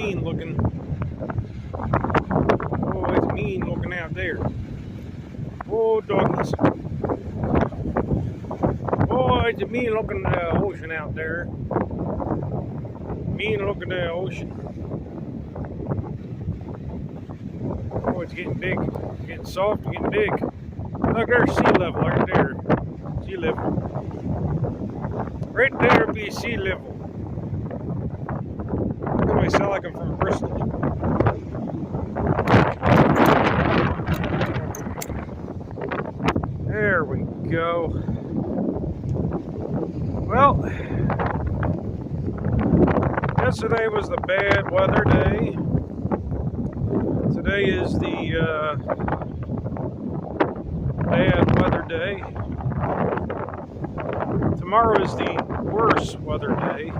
mean looking. Oh, it's mean looking out there. Oh, doggies. Oh, it's a mean looking ocean out there. Mean looking ocean. Oh, it's getting big. Getting soft, getting big. Look, there's sea level right there. Sea level. Right there be sea level. Look at me sound like I'm from Bristol. There we go. Well, yesterday was the bad weather day. Today is the bad weather day. Tomorrow is the worse weather day.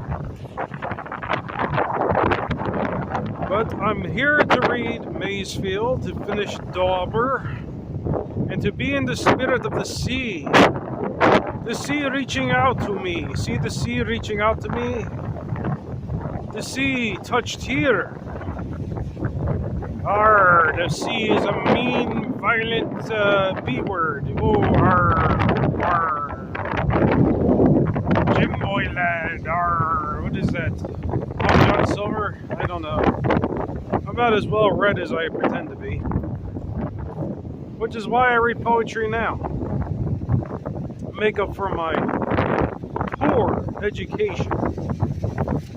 But I'm here to read Masefield, to finish Dauber, and to be in the spirit of the sea. The sea reaching out to me. See the sea reaching out to me? The sea touched here. Arr, the sea is a mean, violent B word. Oh, arr, arr. Jim Boy lad, arr. What is that? Long John Silver? I don't know. I'm about as well read as I pretend to be. Which is why I read poetry now. Make up for my poor education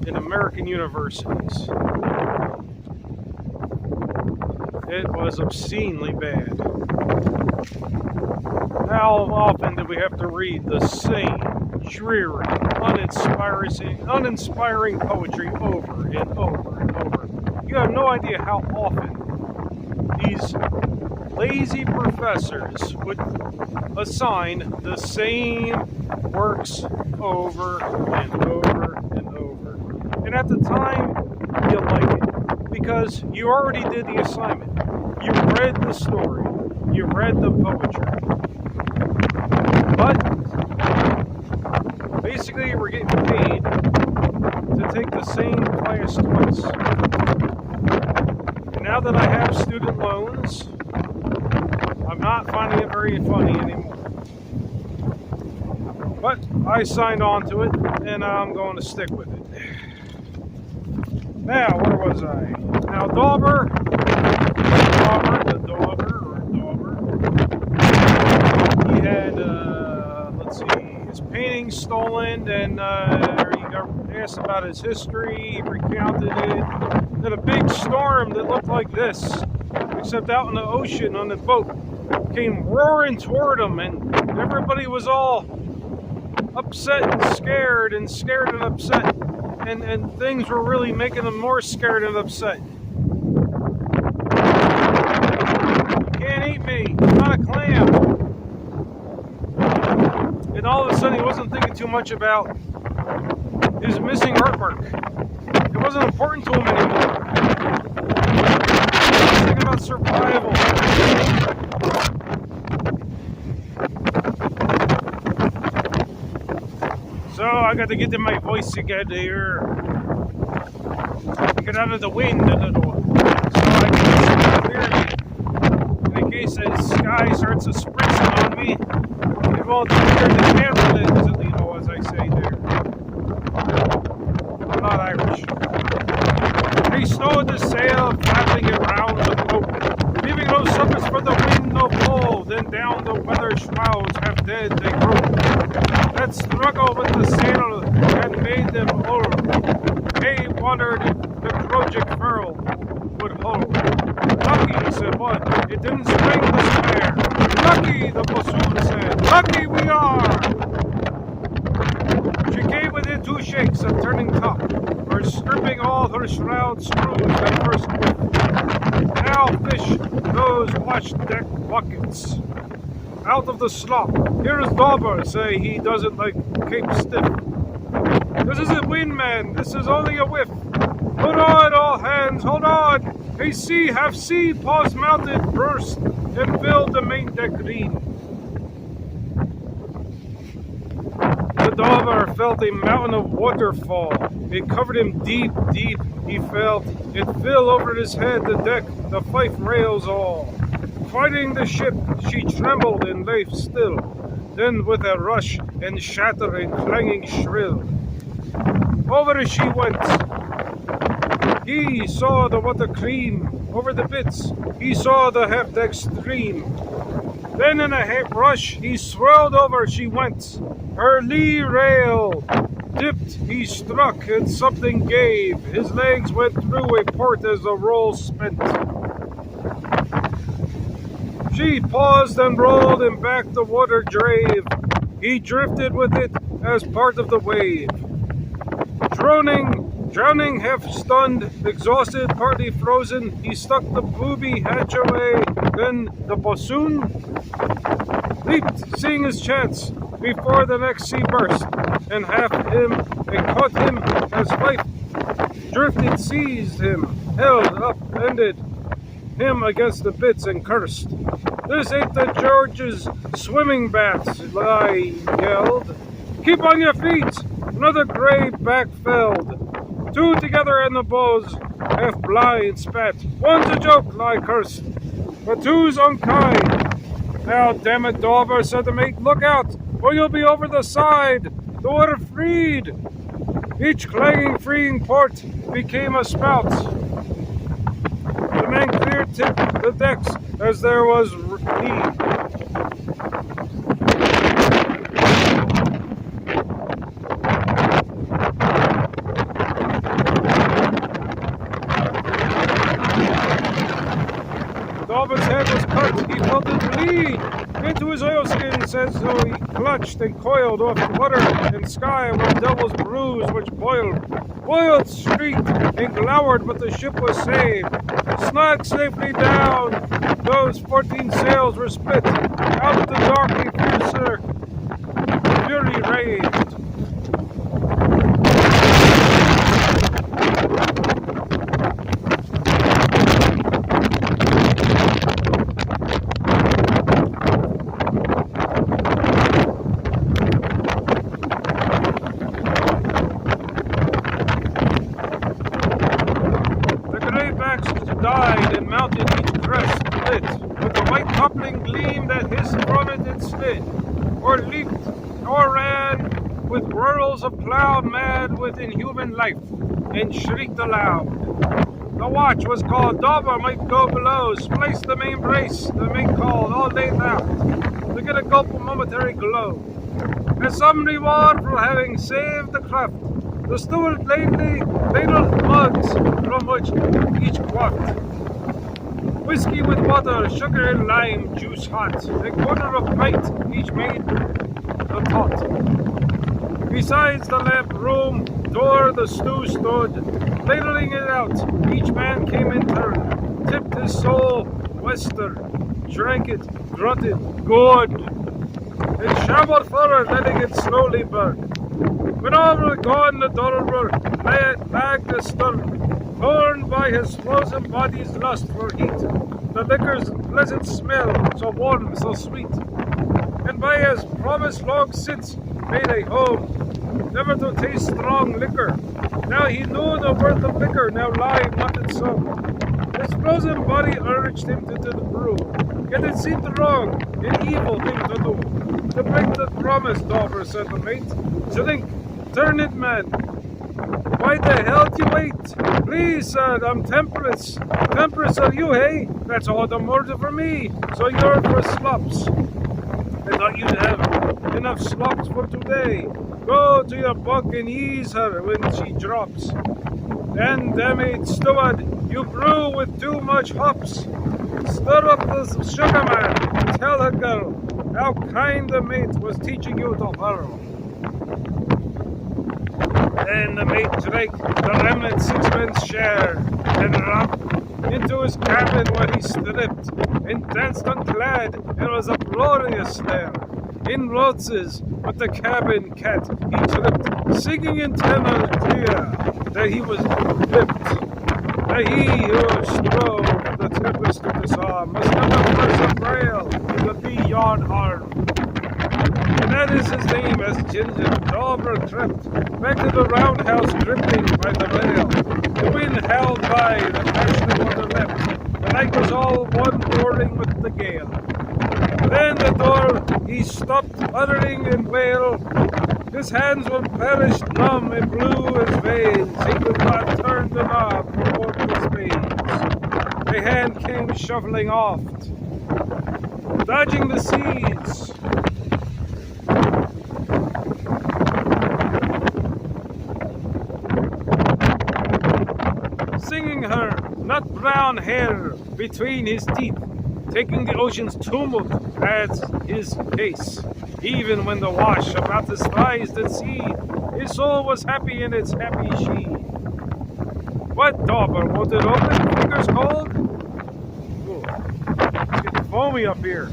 in American universities. It was obscenely bad. How often do we have to read the same dreary, uninspiring poetry over and over and over? You have no idea how often these lazy professors would assign the same works over and over and over. And at the time, you like it because you already did the assignment. You read the story. You read the poetry. But basically, we're getting paid to take the same class twice. And now that I have student loans, I'm not finding it very funny anymore. But I signed on to it, and I'm going to stick with it. Now, where was I? Now, Dauber. He had, let's see, his painting stolen, and he got asked about his history, he recounted it. Then a big storm that looked like this, except out in the ocean on the boat, came roaring toward him, and everybody was all upset and scared and upset, and things were really making them more scared and upset. You can't eat me, I'm not a clam. And all of a sudden he wasn't thinking too much about his missing artwork. It wasn't important to him anymore. He was thinking about survival. So I got to get to my voice together here. Get out of the wind a little. So I can see clearly. In case the sky starts to sprinkle on me, it won't appear the camera lens, you know, as I say there. I'm not Irish. They stowed the sail, flapping it round the boat, leaving no surface for the wind no blow. Then down the weather shrouds, half dead they broke. That struggle with the sail had made them old. They wondered if the project furl would hold. Lucky, said one, it didn't spring the spare. Lucky, the bassoon said, lucky we are. She came within 2 shakes of turning top, or stripping all her shroud screws at first whiff. Now fish those wash deck buckets out of the slop. Here is Dauber, say he doesn't like Cape Stiff. This isn't wind, man, this is only a whiff. Hold on, all hands, hold on. A sea, half sea, paws mounted, burst, and filled the main deck green. The Dauber felt a mountain of water fall. It covered him deep, deep. He felt it fill over his head, the deck, the fife rails all. Fighting the ship, she trembled and lay still. Then with a rush and shatter and clanging shrill, over she went. He saw the water cream over the bits. He saw the half-deck stream. Then in a rush he swirled over she went. Her lee rail dipped, he struck, and something gave. His legs went through a port as the roll spent. She paused and rolled, and back the water drave. He drifted with it as part of the wave. Drowning, half-stunned, exhausted, partly frozen, he stuck the booby hatchway. Then the bosun leaped, seeing his chance, before the next sea burst, and caught him as life drifted, seized him, held up, ended him against the bits, and cursed. This ain't the George's swimming baths, I yelled. Keep on your feet! Another gray back felled. Two together in the bows, half blind spat. One's a joke, I cursed, but two's unkind. Now, damn it, Dauber, said the mate, look out, or you'll be over the side. The water freed. Each clanging, freeing port became a spout. The man cleared the decks as there was need. Dauber's head was cut. He felt it bleed into his oilskins as though he clutched and coiled off the water and sky where devil's bruise which boiled, streaked, and glowered, but the ship was saved. Snug safely down, those 14 sails were split. Out the darkly fiercer fury raged. Died and mounted each crest lit, with the white coupling gleam that hissed from it and slid, or leaped, or ran, with whirls of cloud mad with inhuman life, and shrieked aloud. The watch was called. Dauber might go below, splice the main brace. The mate called, all day out, to get a gulp of momentary glow, as some reward for having saved the craft. The steward ladled mugs from which each quaffed whiskey with water, sugar and lime juice hot. A quarter of pint each made a tot. Besides the lamp room door the stew stood, ladling it out. Each man came in turn, tipped his soul wester, drank it, grunted, good, and shambled forward, letting it slowly burn. When all were gone, the Dauber lagged astern, torn by his frozen body's lust for heat, the liquor's pleasant smell, so warm, so sweet, and by his promise long since made a home, never to taste strong liquor. Now he knew the worth of liquor, now live not in song. His frozen body urged him to the brew, yet it seemed wrong, an evil thing to do. To break the promise, Dauber, said the mate. Drink, turn it, man. Why the hell do you wait? Please, sir, I'm temperance. Temperance are you, hey? That's all the more for me. So you're for slops. I thought you'd have enough slops for today. Go to your bunk and ease her when she drops. Then, damn it, steward, you brew with too much hops. Stir up the sugar, man. Tell her girl how kind the mate was teaching you to hurl. Then the mate drank the remnant sixpence share, and dropped into his cabin where he stripped, and danced unclad, and was uproarious there. In waltzes with the cabin cat he tripped, singing in tenor clear that he was lipped. That he who strove the tempest to disarm must never press a braille in the bee-yard arm. And that is his name as Ginger Dauber crept back to the roundhouse, dripping by the rail. The wind howled by, the passion of water leapt. The night was all one roaring with the gale. Then the door he stopped, uttering in wail. His hands were perished numb and blue as veins. He could not turn the knob or work the spades. A hand came shuffling oft, dodging the seas. Singing her nut brown hair between his teeth, taking the ocean's tumult as his case. Even when the wash about his thighs did see, his soul was happy in its happy sheath. What, Dauber, won't it open? Fingers cold? Ooh, it's getting foamy up here.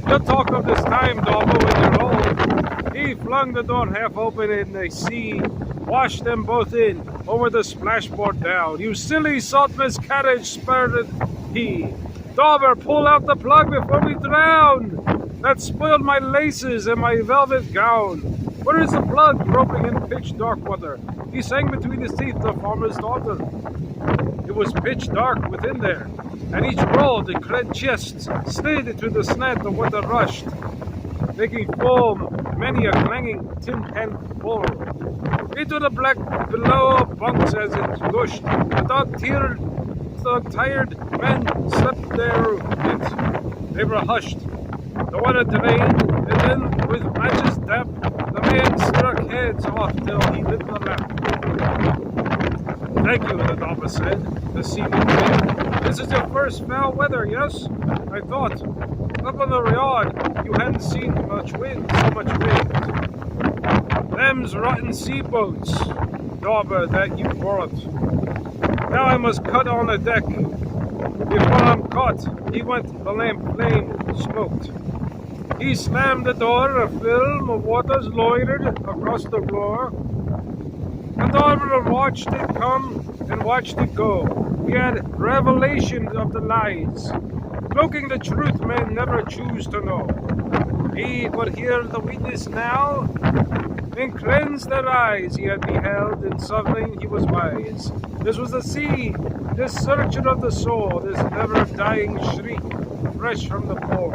You'll talk of this time, Dauber, when you're old. He flung the door half open and the sea washed them both in, over the splashboard down. You silly saltmas carriage, spurted he. Dauber, pull out the plug before we drown. That spoiled my laces and my velvet gown. Where is the plug? Groping in pitch dark water, he sang between his teeth, the farmer's daughter. It was pitch dark within there, and each roll the cred chest slid into the slant of water rushed, making foam many a clanging tin pan full. Into the black below bunks as it gushed, the tired men slept there it. They were hushed. The water drained, and then with matches damp, the man struck heads off till he lit the lamp. Thank you, the Dauber said, the seaman said. This is your first foul weather, yes? I thought. Up on the yard, you hadn't seen much wind, so much wind. Them's rotten sea boats, Dauber, that you brought. Now I must cut on the deck. Before I'm caught, he went, the lamp flame smoked. He slammed the door, a film of waters loitered across the floor. And Dauber watched it come and watched it go. He had revelations of the lies, cloaking the truth men never choose to know. He could hear the witness now, and cleanse their eyes he had beheld, and suddenly he was wise. This was the sea, this searcher of the soul, this never-dying shriek, fresh from the pole.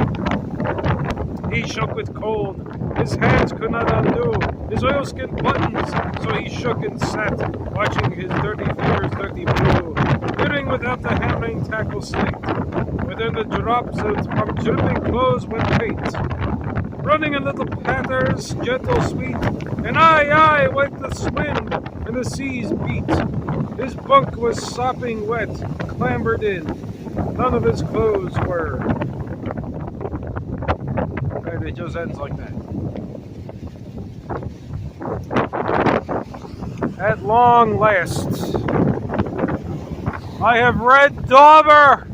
He shook with cold, his hands could not undo his oilskin buttons, so he shook and sat, watching his dirty fingers dirty blue, hearing without the hammering tackle slinked. Within the drops from dripping clothes went fate, running in little patters, gentle, sweet, and aye, went the swim, and the seas beat. His bunk was sopping wet, clambered in. None of his clothes were. And it just ends like that. At long last, I have read Dauber.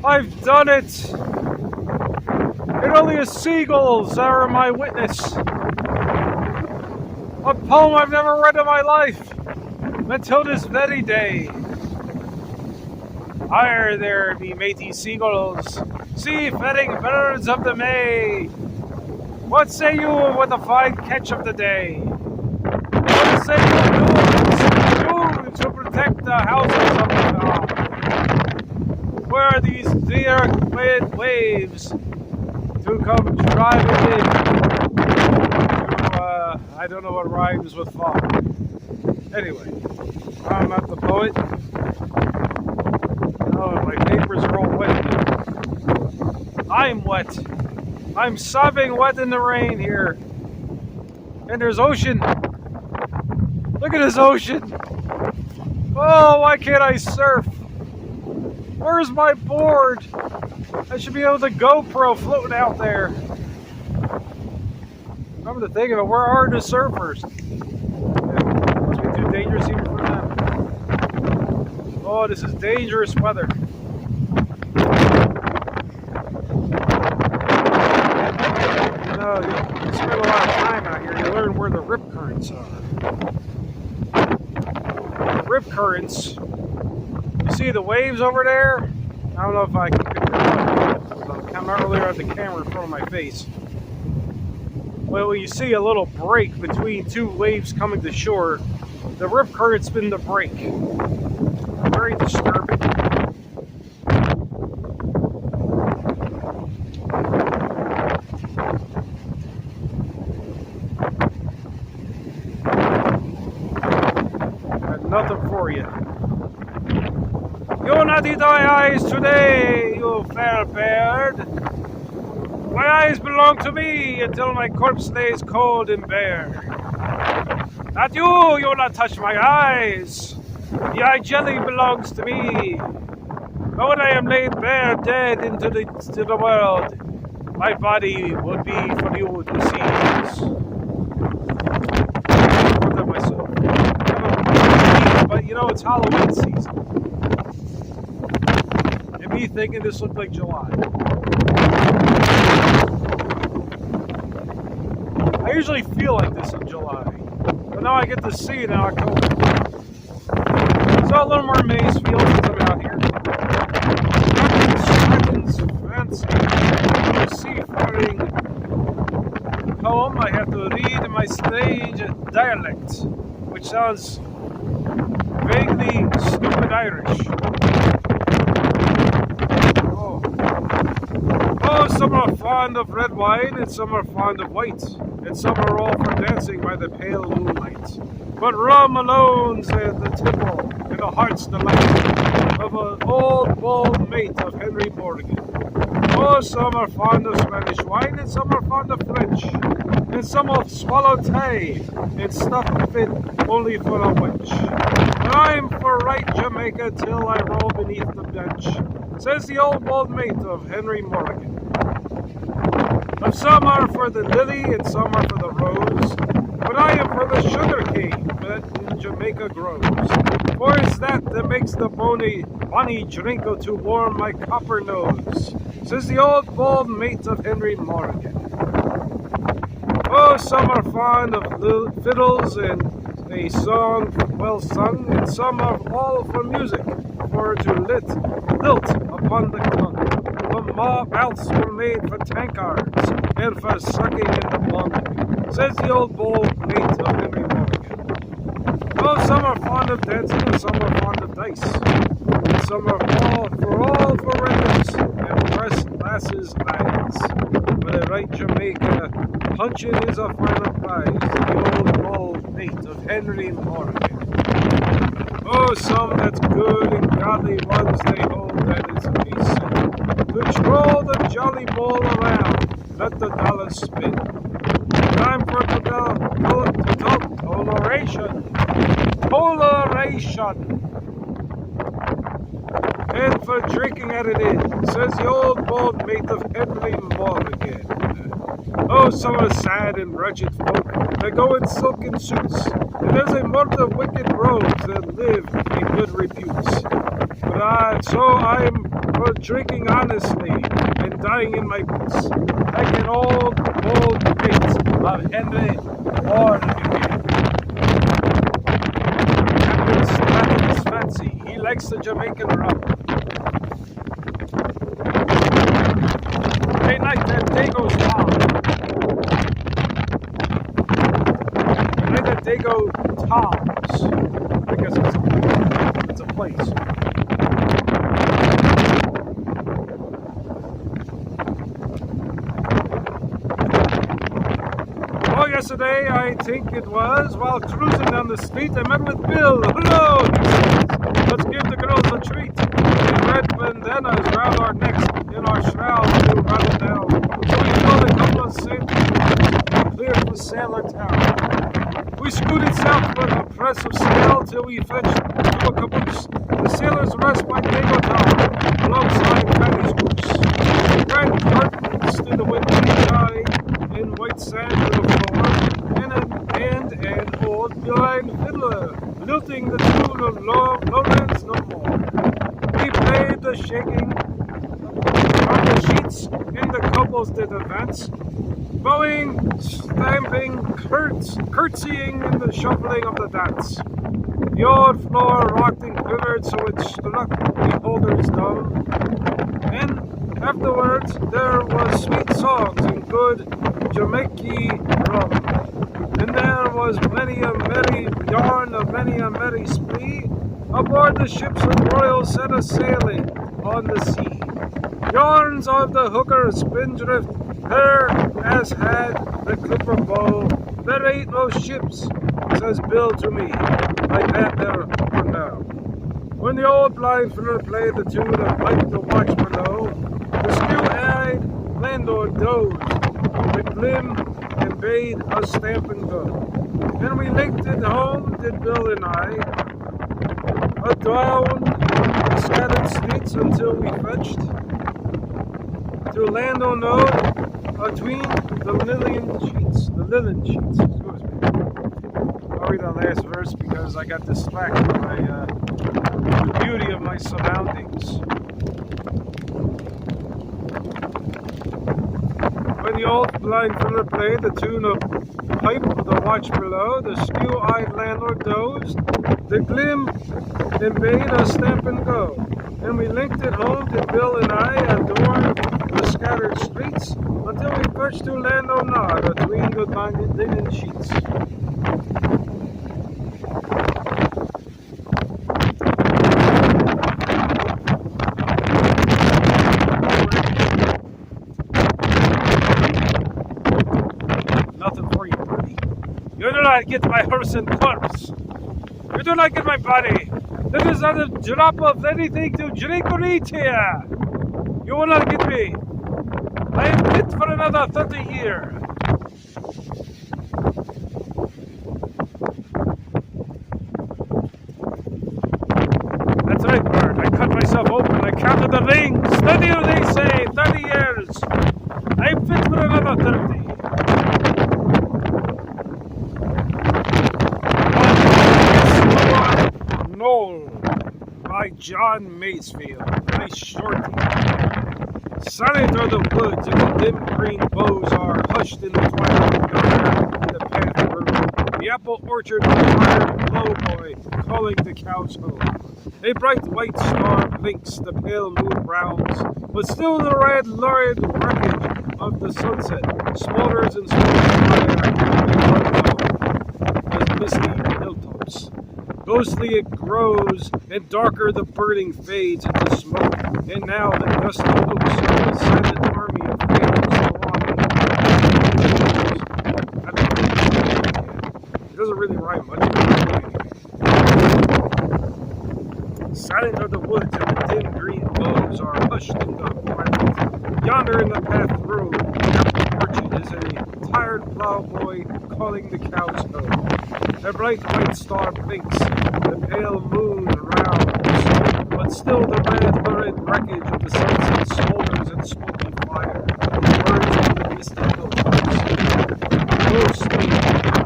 I've done it. And only the seagulls are my witness. A poem I've never read in my life until this very day. Higher there, me matey seagulls, sea-faring birds of the May. What say you with the fine catch of the day? What say you do to protect the houses of the town? Where are these dear quiet waves to come driving in? I don't know what rhymes with fog. Anyway, I'm not the poet. Oh, my papers are all wet. I'm wet. I'm sopping wet in the rain here. And there's ocean. Look at this ocean. Oh, why can't I surf? Where's my board? I should be able to GoPro floating out there. Come to think of it, where are the surfers? Yeah, must be too dangerous even for them. Oh, this is dangerous weather. You know, you spend a lot of time out here, you learn where the rip currents are. The rip currents, you see the waves over there? I don't know if I can pick them up. I'm not really on the camera in front of my face. well, you see a little break between two waves coming to shore. The rip current's been the break. Very disturbing. Got nothing for you. You'll not eat my eyes today, you fair bird. My eyes belong to me until my corpse lays cold and bare. Not you, you'll not touch my eyes. The eye jelly belongs to me. But when I am laid bare, dead into the world, my body will be for you to seize. I myself. But you know, it's Halloween season. And me thinking this looked like July. I usually feel like this in July, but now I get to see it in October. So a little more Masefield since I'm out here. Stratton's fancy seafaring poem I have to read in my stage dialect, which sounds vaguely stupid Irish. Oh, some are fond of red wine, and some are fond of white, and some are all for dancing by the pale moonlight. But rum alone's the tipple, and the heart's delight of an old bold mate of Henry Morgan. Oh, some are fond of Spanish wine, and some are fond of French, and some will swallow tea, and stuff fit only for a wench. But I'm for right Jamaica till I roll beneath the bench, says the old bold mate of Henry Morgan. Of some are for the lily and some are for the rose, but I am for the sugar cane that in Jamaica grows. For it's that makes the bonny drink to warm my copper nose, says the old bold mate of Henry Morgan. Oh, some are fond of fiddles and a song well sung, and some are all for music, for to lilt upon the tongue. The mouths were made for tankards, and for sucking in the lung, says the old bold mate of Henry Morgan. Oh, some are fond of dancing, and some are fond of dice, and some are all for riddles, and press lasses' eyes. But at right Jamaica, punching is a final prize, the old bold mate of Henry Morgan. Oh, some that's good and godly ones they hold that is a sin. To troll the jolly ball around, let the dollars spin. Time for toleration, and for drinking at it in, says the old bold mate of Henry Morgan. Oh, some are sad and wretched folk, they go in silken suits, and there's a multitude of wicked rogues that live in good reputes. But so I'm for drinking honestly and dying in my boots, like an old bold mate of Henry Morgan. Captain Stratton's fancy, he likes the Jamaican rum. They like that Dago's town. They like that Dago Towns. I guess it's a place. Oh, yesterday, I think it was, while cruising down the street, I met with Bill. Hello, he says. Let's give the girls a treat. In red bandanas round our necks, in our shrouds to rattle down. So we filled a couple of sailors, cleared for Sailor Town. We scooted southward a press of sail till we fetched to a caboose. The sailors rest by Dago Town, alongside Patty's goose. Red curtains to the windy sky, in white sand to the floor, and an old blind fiddler, lilting the tune of Lowlands No More. He played the shaking on the sheets, and the couples did advance, bowing, stamping, curtsying in the shuffling of the dance. The old floor rocked and quivered so it struck beholders dumb, and Afterwards, there was sweet songs and good Jamaica rum. And there was many a merry yarn of many a merry spree aboard the ships of royal set a sailing on the sea. Yarns of the hooker spindrift, her as had the clipper bow. There ain't no ships, says Bill to me, like that there for now. When the old blind fiddler played the tune and piped the watch below, the skew-eyed landlord dozed, the glim and bade us stamp and go. Then we linked it home, did Bill and I, down the scattered streets until we fetched to land on Knoll between the linen sheets. Excuse me. I'll read the last verse because I got distracted by the beauty of my surroundings. When the old blind fiddler played the tune of Pipe of the Watch Below, the skew-eyed landlord dozed, the glim and bade us stamp and go. And we linked it home to Bill and I, adorned the scattered streets, until we pushed to land on Knoll between the linen sheets. You do not get my horse and corpse. You do not get my body. There is not a drop of anything to drink or eat here. You will not get me. I am fit for another 30 years. That's right, Bird. I cut myself open. I counted the rings. 30, they say. 30 years. I am fit for another 30. Knoll by John Masefield. Nice shorty. Silent are the woods, and the dim green boughs are hushed in the twilight yonder in the path room. The apple orchard with the tired blowboy calling the cows home. A bright white star blinks, the pale moon rounds, but still the red lurid wreckage of the sunset smolders and smolders as misty hilltops. Ghostly it grows, and darker the burning fades into smoke, and now the dusty oaks of the silent army of flames It doesn't really rhyme much. Silent are the woods, and the dim green boughs are hushed in the twilight. Yonder in the path road, the orchard is a tired plowboy calling the cows home. The bright white star blinks, the pale moon rounds, but still the red lurid wreckage of the sunset smolders in smoky fire, burns on the misty hilltops. Ghostly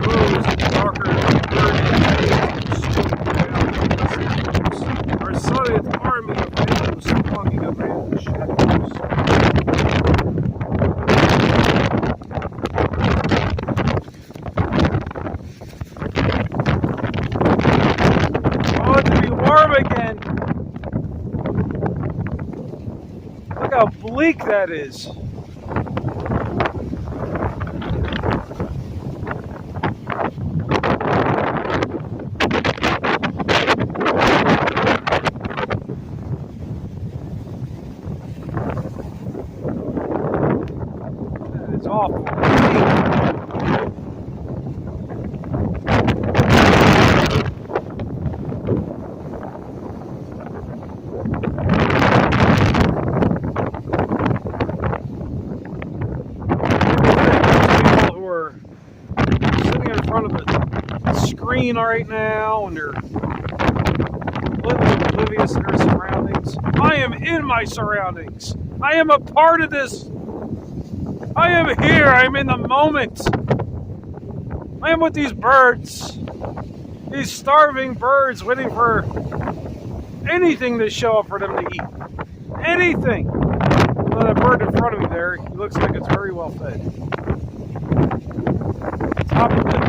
grows in darker, burning flames, smoke down the dusty oaks. Our silent army of flames thronging around the shadows. Again. Look how bleak that is. That is awful. Right now, and they're oblivious to their surroundings. I am in my surroundings. I am a part of this. I am here. I am in the moment. I am with these birds. These starving birds waiting for anything to show up for them to eat. Anything. Well, that bird in front of me there, he looks like it's very well fed. Top of the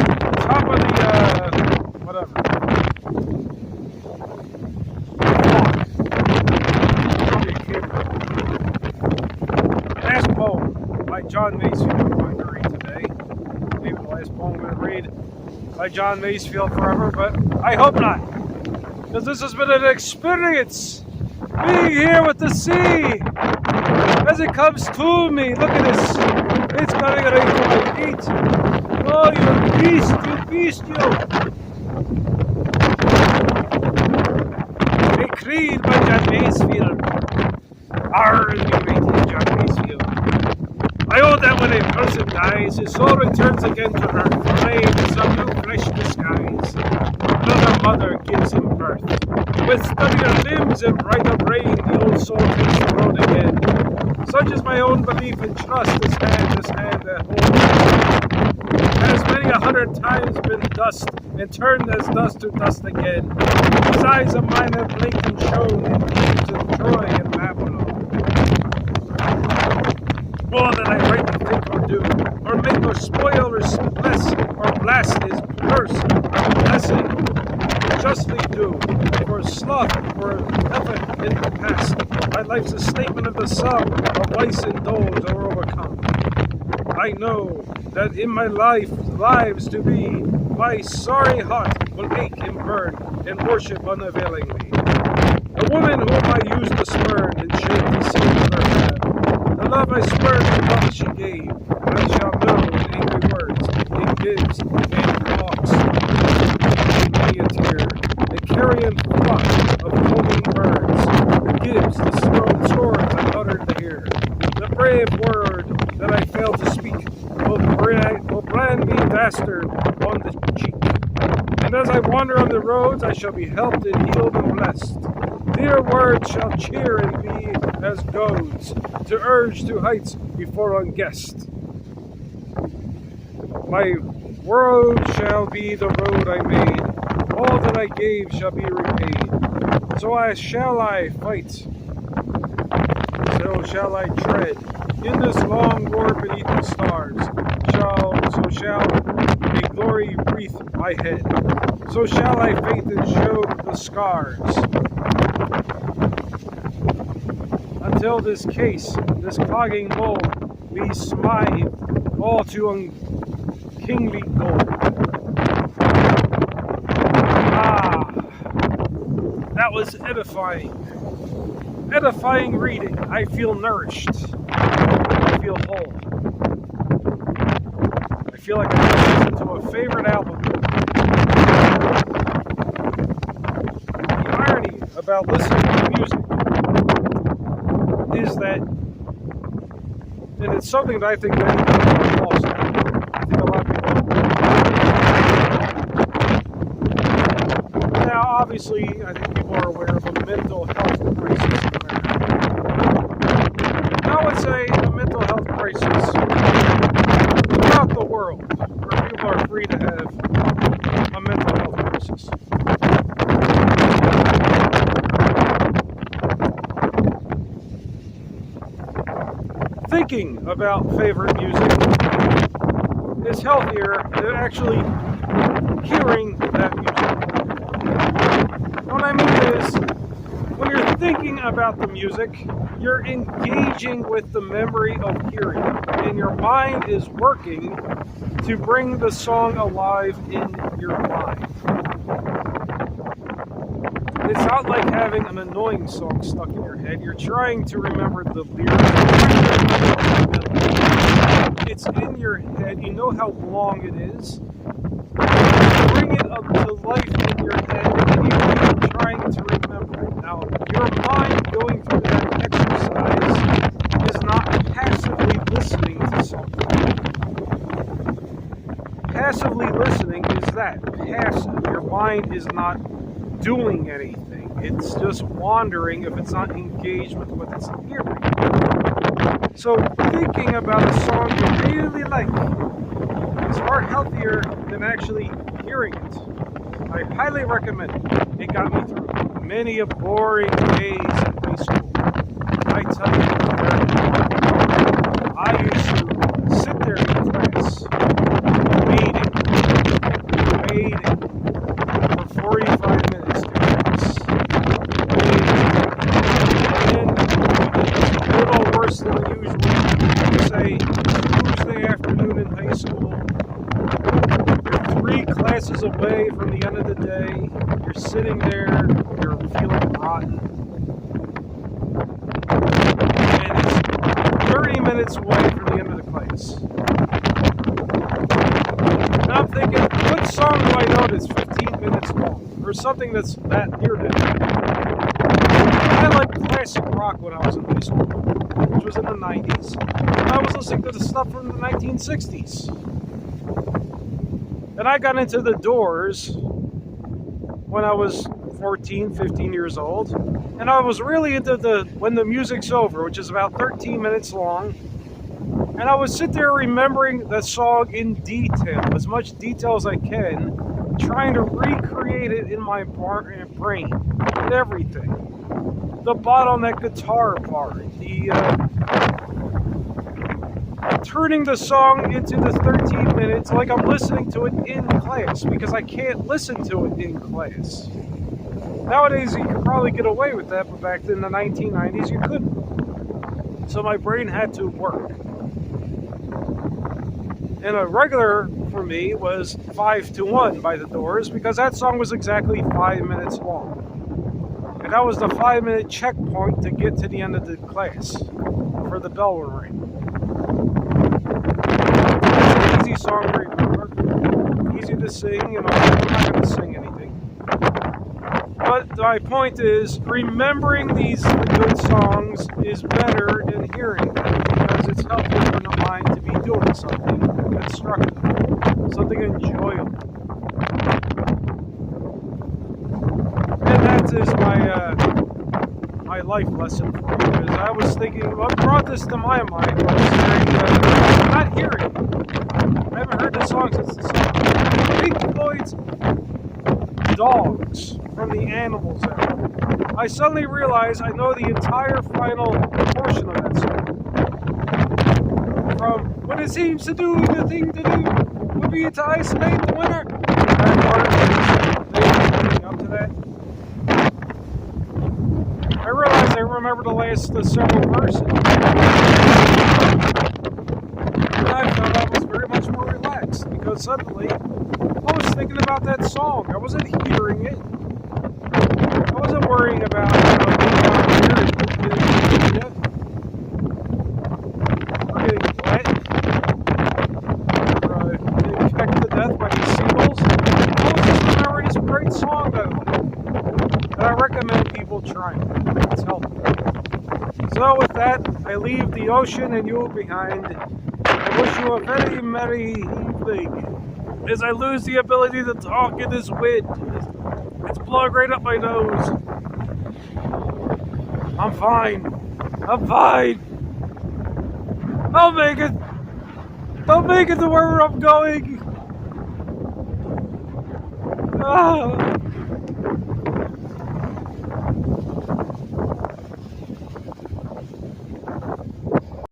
whatever. won't read by John Masefield forever, but I hope not. Because this has been an experience. Being here with the sea as it comes to me. Look at this. It's coming right to my feet. Oh, you beast, you. A creed by John Masefield. Arr, you rated John Masefield. I own that when a person dies, his soul returns again to earth, flames of new fresh disguise. Another mother gives him birth. With stubbier limbs and brighter brain, the old soul takes the road again. Such is my own belief and trust, this hand that holds has many 100 times been dust, and turned as dust to dust again. His eyes of mine have blinked and shone in caves of Troy and Babylon. More than I write to think or do, or make or spoil or bless or blast his curse or blessing, justly do, for sloth or effort in the past. My life's a statement of the sum of vice and doles are overcome. I know that in my lives to be, my sorry heart will ache and burn and worship unavailingly. A woman whom I used to spurn and shame to see her path. The love I spurned, the love she gave, I shall know in angry words, in bids and walks, many a tear, the carrion flock of homing birds, the gibbs, the swords I uttered to hear, the brave word that I failed to speak, will brand me bastard on the cheek. And as I wander on the roads, I shall be helped and healed and blessed. Dear words shall cheer and be as goads, to urge to heights before unguessed. My road shall be the road I made, all that I gave shall be repaid. So shall I fight, so shall I tread, in this long war beneath the stars, so shall a glory wreath my head, so shall I faint and show the scars. Until this case, this clogging mold, be smite all to unkingly gold. That was edifying. Edifying reading. I feel nourished. I feel whole. I feel like I listened to a favorite album. The irony about listening to music is that, and it's something that I think many people are lost. I think a lot of people. Now, obviously, I think people are aware of a mental health crisis in America. I would say a mental health crisis throughout the world, where people are free to have a mental health crisis. Thinking about favorite music is healthier than actually hearing that music. What I mean is, when you're thinking about the music, you're engaging with the memory of hearing it, and your mind is working to bring the song alive in your mind. It's not like having an annoying song stuck in your head. You're trying to remember the lyrics. It's in your head. You know how long it is. Bring it up to life in your head, and you're trying to remember it. Now, your mind going through that exercise is not passively listening to something. Passively listening is that. Passive. Your mind is not doing anything. It's just wandering if it's not engaged with what it's hearing. So thinking about a song you really like is far healthier than actually hearing it. I highly recommend it. It got me through many a boring days in high school. I tell you, I used to sit there in class waiting for 45 minutes to class. And a little worse than usual, say Tuesday afternoon in high school, glasses away from the end of the day. You're sitting there, you're feeling rotten. And it's 30 minutes away from the end of the class. And I'm thinking, what song do I know that's 15 minutes long? Or something that's that near to I liked classic rock when I was in high school, which was in the 90s. And I was listening to the stuff from the 1960s. And I got into the Doors when I was 14, 15 years old. And I was really into When the Music's Over, which is about 13 minutes long. And I would sit there remembering the song in detail, as much detail as I can, trying to recreate it in my brain, and everything. The bottleneck guitar part, the turning the song into the 13 minutes like I'm listening to it in class, because I can't listen to it in class. Nowadays you could probably get away with that, but back in the 1990s you couldn't. So my brain had to work. And a regular for me was 5 to 1 by the Doors, because that song was exactly 5 minutes long. And that was the 5-minute checkpoint to get to the end of the class for the bell would ring. It's an easy song to remember, easy to sing, you know, I'm not going to sing anything. But my point is, remembering these good songs is better than hearing them, because it's helpful for the mind to be doing something constructive, something enjoyable. And that is my life lesson for me, because I was thinking, what brought this to my mind was not hearing. I haven't heard the song since the song. Pink Floyd's Dogs from the Animals era. I suddenly realized I know the entire final portion of that song. From when it seems to do the thing to do would be to isolate the winner. That part, leading up to that. I realized I remember the last several verses. And I found I was very much more relaxed, because suddenly I was thinking about that song. I wasn't hearing it. I wasn't worrying about being out here and getting yet. Or getting wet. Or getting pecked to death by these seagulls. I was just remembering this great song that I like. And I recommend people trying it. It's helpful. So with that, I leave the ocean and you behind. I wish you a very merry evening, as I lose the ability to talk in this wind. It's blowing right up my nose. I'm fine. I'm fine. I'll make it. I'll make it to where I'm going. Ah.